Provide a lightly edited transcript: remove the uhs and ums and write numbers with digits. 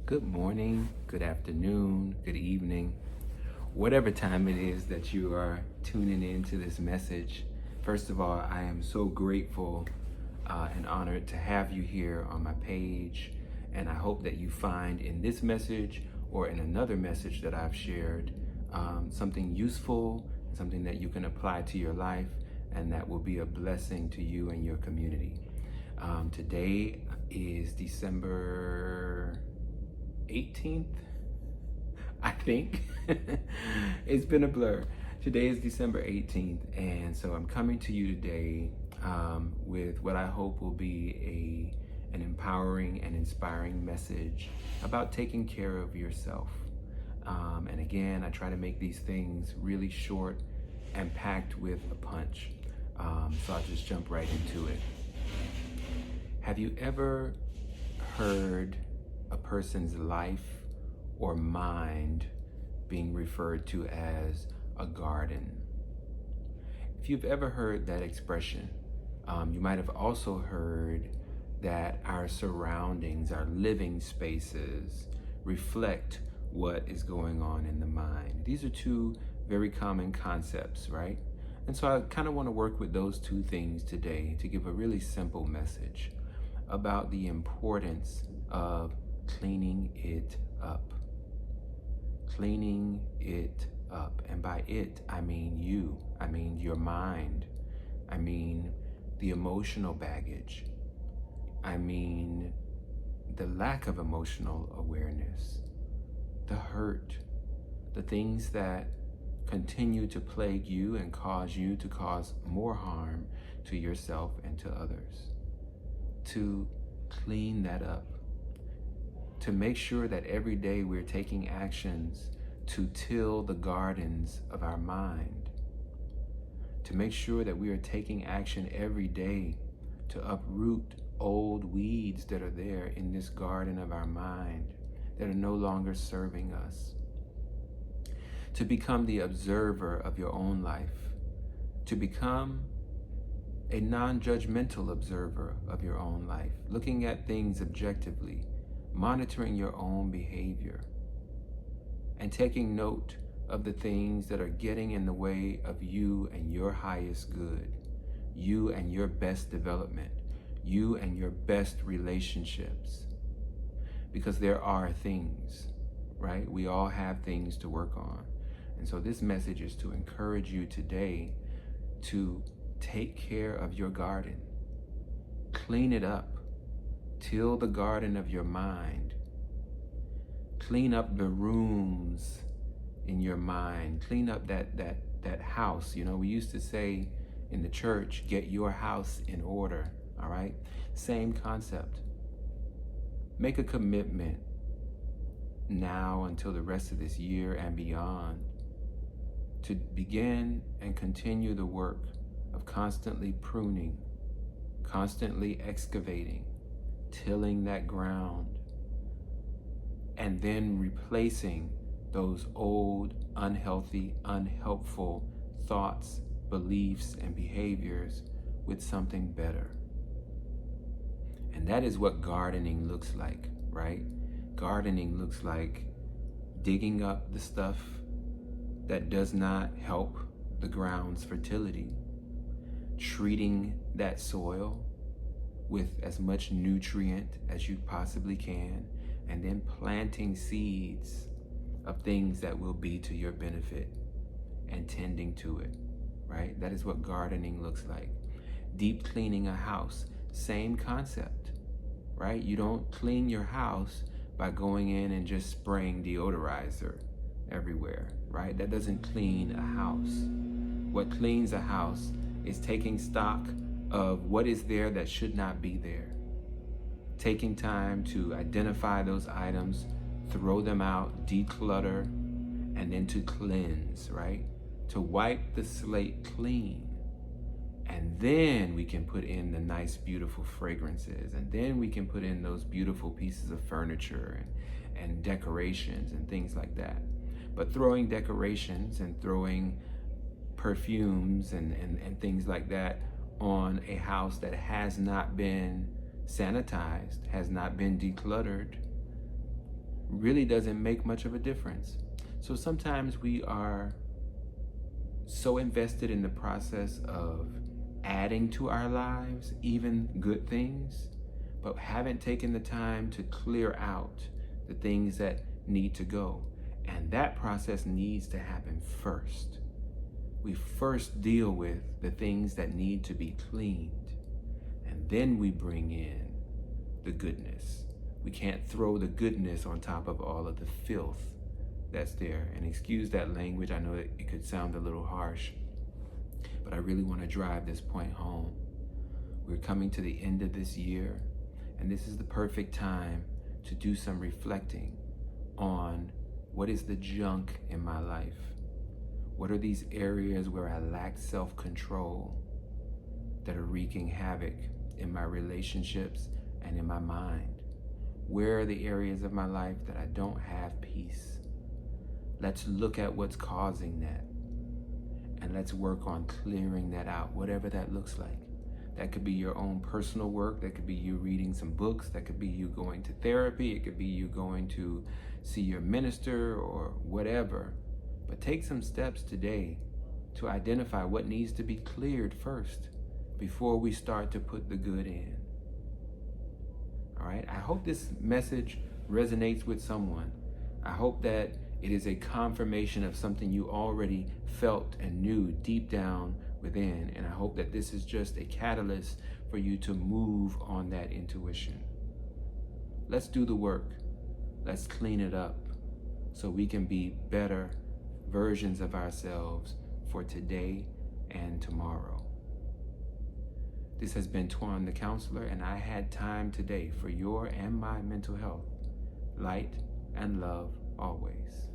Good morning, good afternoon, good evening, whatever time it is that you are tuning in to this message. First of all, I am so grateful and honored to have you here on my page. And I hope that you find in this message or in another message that I've shared something useful, something that you can apply to your life, and that will be a blessing to you and your community. Today is December 18th, I think. It's been a blur. Today is December 18th, and so I'm coming to you today with what I hope will be an empowering and inspiring message about taking care of yourself. And again, I try to make these things really short and packed with a punch. So I'll just jump right into it. Have you ever heard a person's life or mind being referred to as a garden? If you've ever heard that expression, you might have also heard that our surroundings, our living spaces, reflect what is going on in the mind. These are two very common concepts, right? And so I kind of want to work with those two things today to give a really simple message about the importance of cleaning it up. Cleaning it up. And by it, I mean you. I mean your mind. I mean the emotional baggage. I mean the lack of emotional awareness, the hurt, the things that continue to plague you and cause you to cause more harm to yourself and to others. To clean that up, to make sure that every day we're taking actions to till the gardens of our mind, to make sure that we are taking action every day to uproot old weeds that are there in this garden of our mind that are no longer serving us, to become the observer of your own life, to become a non-judgmental observer of your own life, looking at things objectively, monitoring your own behavior, and taking note of the things that are getting in the way of you and your highest good, you and your best development, you and your best relationships. Because there are things, right? We all have things to work on. And so this message is to encourage you today to take care of your garden. Clean it up. Till the garden of your mind. Clean up the rooms in your mind. Clean up that house. You know, we used to say in the church, get your house in order, all right? Same concept. Make a commitment now until the rest of this year and beyond to begin and continue the work of constantly pruning, constantly excavating, tilling that ground, and then replacing those old, unhealthy, unhelpful thoughts, beliefs, and behaviors with something better. And that is what gardening looks like, right? Gardening looks like digging up the stuff that does not help the ground's fertility, treating that soil with as much nutrient as you possibly can, and then planting seeds of things that will be to your benefit and tending to it, right? That is what gardening looks like. Deep cleaning a house, same concept, right? You don't clean your house by going in and just spraying deodorizer everywhere, right? That doesn't clean a house. What cleans a house is taking stock of what is there that should not be there. Taking time to identify those items, throw them out, declutter, and then to cleanse, right? To wipe the slate clean. And then we can put in the nice, beautiful fragrances. And then we can put in those beautiful pieces of furniture and decorations and things like that. But throwing decorations and throwing perfumes and things like that on a house that has not been sanitized, has not been decluttered, really doesn't make much of a difference. So sometimes we are so invested in the process of adding to our lives, even good things, but haven't taken the time to clear out the things that need to go. And that process needs to happen first. We first deal with the things that need to be cleaned, and then we bring in the goodness. We can't throw the goodness on top of all of the filth that's there. And excuse that language, I know that it could sound a little harsh, but I really want to drive this point home. We're coming to the end of this year, and this is the perfect time to do some reflecting on what is the junk in my life. What are these areas where I lack self-control that are wreaking havoc in my relationships and in my mind? Where are the areas of my life that I don't have peace? Let's look at what's causing that, and let's work on clearing that out, whatever that looks like. That could be your own personal work. That could be you reading some books. That could be you going to therapy. It could be you going to see your minister or whatever. But take some steps today to identify what needs to be cleared first before we start to put the good in. All right? I hope this message resonates with someone. I hope that it is a confirmation of something you already felt and knew deep down within. And I hope that this is just a catalyst for you to move on that intuition. Let's do the work. Let's clean it up so we can be better versions of ourselves for today and tomorrow. This has been Twan the Counselor, and I had time today for your and my mental health. Light and love always.